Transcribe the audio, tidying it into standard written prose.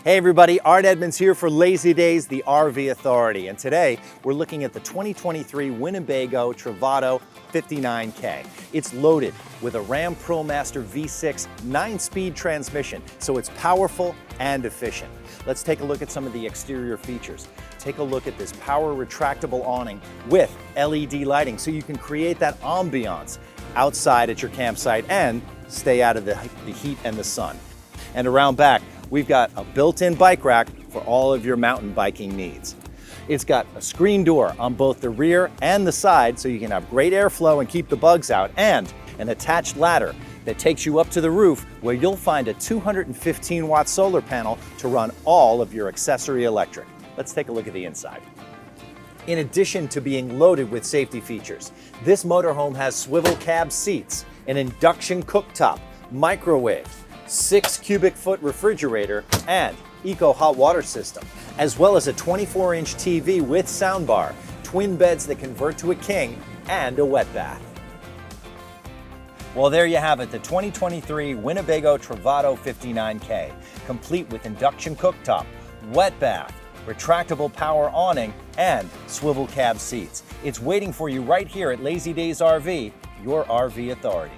Hey everybody, Art Edmonds here for Lazydays, the RV Authority, and today we're looking at the 2023 Winnebago Travato 59K. It's loaded with a Ram Promaster V6 9-speed transmission, so it's powerful and efficient. Let's take a look at some of the exterior features. Take a look at this power retractable awning with LED lighting so you can create that ambiance outside at your campsite and stay out of the heat and the sun. And around back, we've got a built-in bike rack for all of your mountain biking needs. It's got a screen door on both the rear and the side so you can have great airflow and keep the bugs out, and an attached ladder that takes you up to the roof where you'll find a 215-watt solar panel to run all of your accessory electric. Let's take a look at the inside. In addition to being loaded with safety features, this motorhome has swivel cab seats, an induction cooktop, microwave, 6 cubic foot refrigerator, and eco hot water system, as well as a 24-inch TV with soundbar, twin beds that convert to a king, and a wet bath. Well, there you have it, the 2023 Winnebago Travato 59K, complete with induction cooktop, wet bath, retractable power awning, and swivel cab seats. It's waiting for you right here at Lazydays RV, your RV authority.